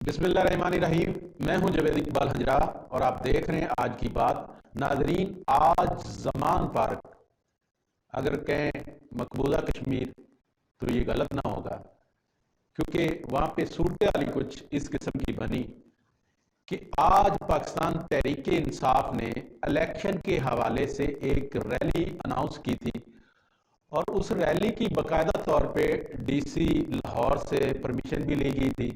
बिस्मिल्लाहिर्रहमानिर्रहीम। मैं हूं जवेद इकबाल हजरा और आप देख रहे हैं आज की बात। नाजरीन, आज जमान पार्क अगर कहें मकबूजा कश्मीर तो ये गलत ना होगा, क्योंकि वहां पे सूरत हाल ही कुछ इस किस्म की बनी कि आज पाकिस्तान तहरीक इंसाफ ने इलेक्शन के हवाले से एक रैली अनाउंस की थी और उस रैली की बाकायदा तौर पे डीसी लाहौर से परमिशन भी ली गई थी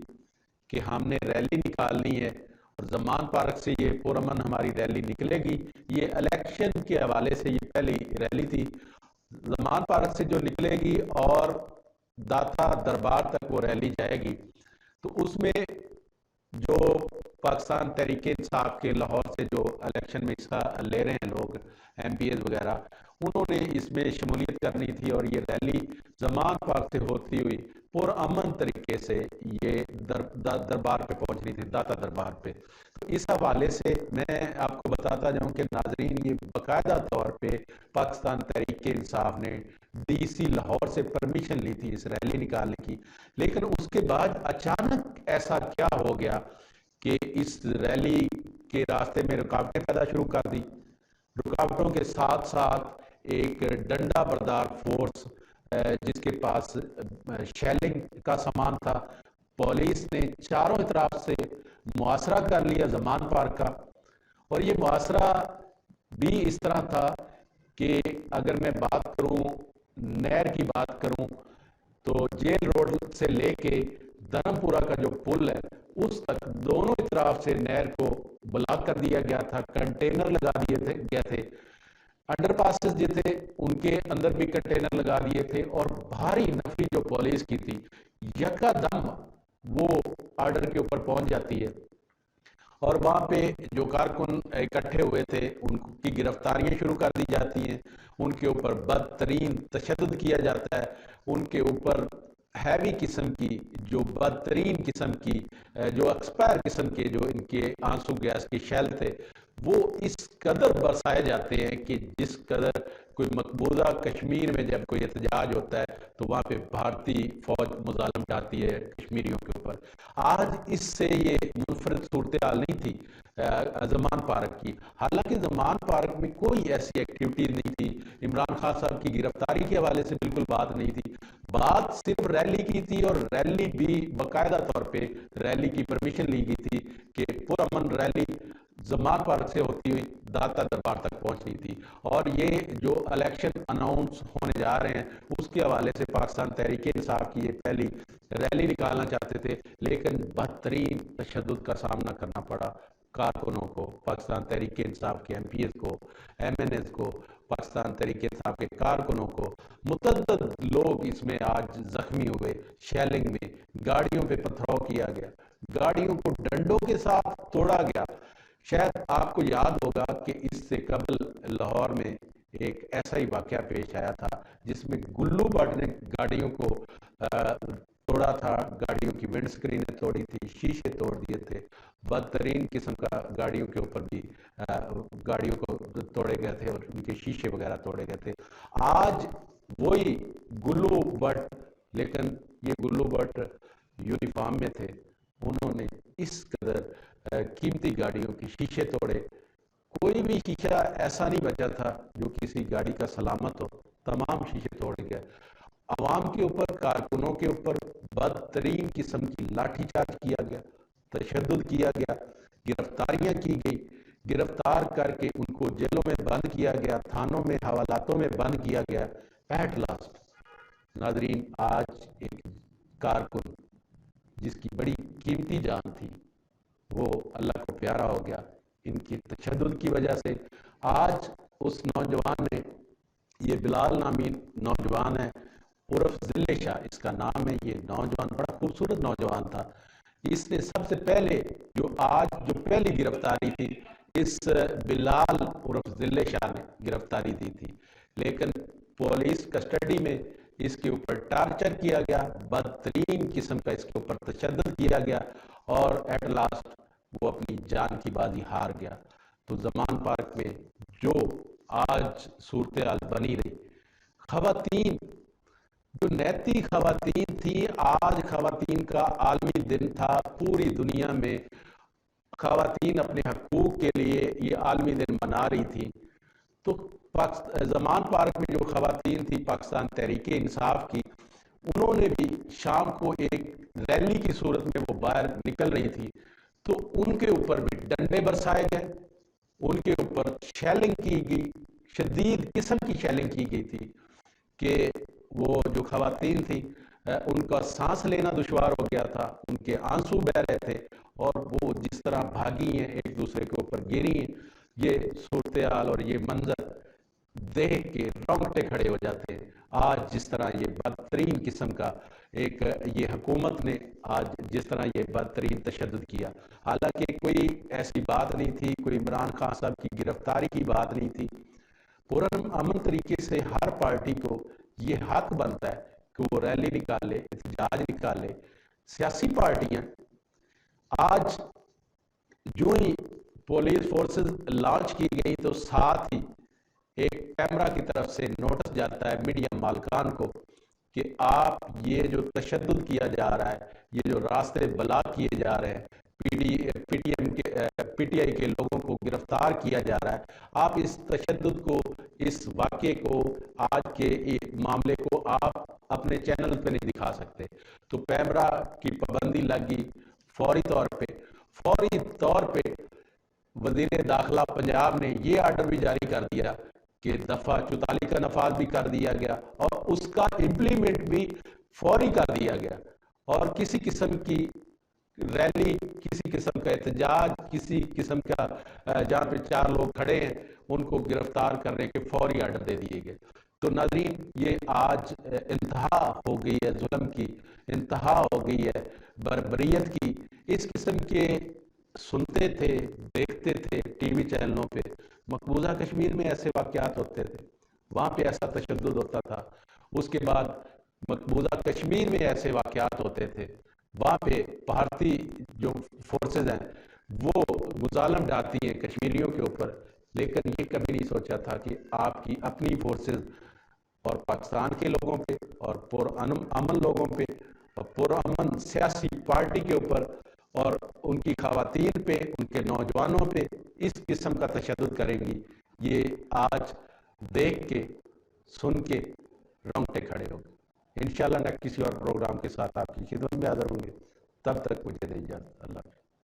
कि हमने रैली निकालनी है और जमान पार्क से ये पुरअमन हमारी रैली निकलेगी। ये इलेक्शन के हवाले से ये पहली रैली थी। जमान पार्क से जो निकलेगी और दाता दरबार तक वो रैली जाएगी, तो उसमें जो पाकिस्तान तहरीक इंसाफ के लाहौर से जो इलेक्शन में हिस्सा ले रहे हैं लोग, एमपीएस वगैरह, उन्होंने इसमें शमूलियत करनी थी और ये रैली जमान पार्क से होती हुई पुरअमन तरीके से ये दरबार पे पहुंचनी थी, दाता दरबार पे। तो इस हवाले से मैं आपको बताता जाऊं कि नाजरीन, ये बाकायदा तौर पे पाकिस्तान तहरीक इंसाफ ने डीसी लाहौर से परमिशन ली थी इस रैली निकालने की। लेकिन उसके बाद अचानक ऐसा क्या हो गया कि इस रैली के रास्ते में रुकावटें पैदा शुरू कर दी। रुकावटों के साथ साथ एक डंडा बरदार फोर्स जिसके पास शेलिंग का सामान था, पुलिस ने चारों तरफ से मुआसरा कर लिया जमान पार्क का। और ये मुआसरा भी इस तरह था कि अगर मैं बात करूं, नहर की बात करूं, तो जेल रोड से लेके धर्मपुरा का जो पुल है उस तक दोनों तरफ से नहर को ब्लॉक कर दिया गया था, कंटेनर लगा दिए थे गए थे। अंडरपासेस जो थे उनके अंदर भी कंटेनर लगा दिए थे और भारी नफरी जो पुलिस की थी यकादम वो ऑर्डर के ऊपर पहुंच जाती है और वहां पे जो कारकुन इकट्ठे हुए थे उनकी गिरफ्तारियां शुरू कर दी जाती हैं। उनके ऊपर बदतरीन तशद्दुद किया जाता है। उनके ऊपर हैवी किस्म की, जो बदतरीन किस्म की, जो एक्सपायर किस्म के जो इनके आंसू गैस के शैल थे वो इस कदर बरसाए जाते हैं कि जिस कदर कोई मकबूजा कश्मीर में जब कोई एहतजाज होता है तो वहां पे भारतीय फौज मुजालम डालती है कश्मीरियों के ऊपर। आज इससे ये मुनफरद सूरत हाल नहीं थी जमान पार्क की। हालांकि जमान पार्क में कोई ऐसी एक्टिविटी नहीं थी, इमरान खान साहब की गिरफ्तारी के हवाले से बिल्कुल बात नहीं थी। बात सिर्फ रैली की थी और रैली भी बाकायदा तौर पे रैली की परमिशन ली गई थी कि पुरअमन रैली जमान पार्क से होती हुई दाता दरबार तक पहुंचनी थी। और ये जो इलेक्शन अनाउंस होने जा रहे हैं उसके हवाले से पाकिस्तान तहरीक इंसाफ की ये पहली रैली निकालना चाहते थे, लेकिन बदतरीन तशद्दुद का सामना करना पड़ा कारकुनों को, पाकिस्तान तहरीक इंसाफ के एमपीएस को, एमएनएस को, पाकिस्तान तहरीक इंसाफ के कारकुनों को। मुतअद्दिद लोग इसमें आज जख्मी हुए, शेलिंग में गाड़ियों पे पथराव किया गया, गाड़ियों को डंडों के साथ तोड़ा गया। शायद आपको याद होगा कि इससे कबल लाहौर में एक ऐसा ही वाकया पेश आया था जिसमें गुल्लू भट्ट ने गाड़ियों को तोड़ा था, गाड़ियों की विंड स्क्रीनें तोड़ी थी, शीशे तोड़ दिए थे। बदतरीन किस्म का गाड़ियों के ऊपर भी गाड़ियों को तोड़े गए थे और उनके शीशे वगैरह तोड़े गए थे। आज वही गुल्लू भट्ट, लेकिन ये गुल्लू भट्ट यूनिफॉर्म में थे, उन्होंने इस कदर कीमती गाड़ियों के शीशे तोड़े। कोई भी शीशा ऐसा नहीं बचा था जो किसी गाड़ी का सलामत हो, तमाम शीशे तोड़े गए। अवाम के ऊपर, कारकुनों के ऊपर बदतरीन किस्म की लाठीचार्ज किया गया, तशद्दुद किया गया, गिरफ्तारियां की गई, गिरफ्तार करके उनको जेलों में बंद किया गया, थानों में, हवालातों में बंद किया गया। एट लास्ट नाजरीन, आज एक कारकुन जिसकी बड़ी कीमती जान थी वो अल्लाह को प्यारा हो गया इनकी तशद्दुद की वजह से। आज उस नौजवान ने, ये बिलाल नामी नौजवान है, उर्फ जिल्ले शाह इसका नाम है, ये नौजवान बड़ा खूबसूरत नौजवान था। इसने सबसे पहले जो पहली गिरफ्तारी थी, इस बिलाल उर्फ जिल्ले शाह ने गिरफ्तारी दी थी, लेकिन पुलिस कस्टडी में इसके ऊपर टार्चर किया गया, बदतरीन किस्म का इसके ऊपर तशद्दुद किया गया और एट लास्ट वो अपनी जान की बाजी हार गया। तो जमान पार्क में जो आज सूरत हाल बनी रही, खवातीन जो नैतिक खवातीन थी, आज खवातीन का आलमी दिन था, पूरी दुनिया में खवातीन अपने हकूक के लिए ये आलमी दिन मना रही थी। तो जमान पार्क में जो खवातीन थी पाकिस्तान तहरीक इंसाफ की, उन्होंने भी शाम को एक रैली की सूरत में वो बाहर निकल रही थी, तो उनके ऊपर भी डंडे बरसाए गए, उनके ऊपर शैलिंग की गई, शदीद किस्म की शैलिंग की गई थी कि वो जो खवातीन थी उनका सांस लेना दुश्वार हो गया था, उनके आंसू बह रहे थे और वो जिस तरह भागी हैं, एक दूसरे के ऊपर गिरी हैं। ये सूरत हाल और ये मंजर देख के रोंगटे खड़े हो जाते हैं। आज जिस तरह ये बदतरीन किस्म का एक ये हुकूमत ने आज जिस तरह ये बदतरीन तशद्दुद किया, हालांकि कोई ऐसी बात नहीं थी, कोई इमरान खान साहब की गिरफ्तारी की बात नहीं थी। पुरअमन तरीके से हर पार्टी को ये हक बनता है कि वो रैली निकाले, एहतजाज निकाले। सियासी पार्टियां आज जो ही पुलिस फोर्सेस लॉन्च की गई तो साथ ही एक कैमरा की तरफ से नोटिस जाता है मीडिया मालकान को कि आप ये जो तशद्दुद किया जा रहा है, ये जो रास्ते ब्लॉक किए जा रहे हैं, पीटीआई के लोगों को गिरफ्तार किया जा रहा है, आप इस तशद्दुद को, इस वाक़े को, आज के एक मामले को आप अपने चैनल पे नहीं दिखा सकते। तो कैमरा की पाबंदी लगी। फौरी तौर पे वजीर दाखिला पंजाब ने ये आर्डर भी जारी कर दिया कि दफा 44 का नफाज भी कर दिया गया और उसका इम्प्लीमेंट भी फौरी कर दिया गया। और किसी किस्म की रैली, किसी किस्म का एहतजाज, किसी किस्म का जहाँ पे 4 लोग खड़े हैं उनको गिरफ्तार करने के फौरी आर्डर दे दिए गए। तो नाज़रीन, ये आज इंतहा हो गई है जुल्म की, इंतहा हो गई है बर्बरियत की। इस किस्म के सुनते थे, देखते थे टीवी चैनलों पे, मकबूजा कश्मीर में ऐसे वाक़यात होते थे, वहाँ पे ऐसा तशद्दुद होता था। उसके बाद मकबूजा कश्मीर में ऐसे वाक़यात होते थे, वहाँ पे भारतीय जो फोर्सेज हैं वो मुजालम ढाती हैं कश्मीरियों के ऊपर। लेकिन ये कभी नहीं सोचा था कि आपकी अपनी फोर्सेज और पाकिस्तान के लोगों पे और पुरअमन लोगों पे और पुरअमन सियासी पार्टी के ऊपर और उनकी खवातीन पे, उनके नौजवानों पे इस किस्म का तशद्दुद करेंगी। ये आज देख के, सुन के रोंगटे खड़े हो गए। इंशाल्लाह न किसी और प्रोग्राम के साथ आपकी खिदमत में हाजिर होंगे। तब तक मुझे दे इजाज़त। अल्लाह।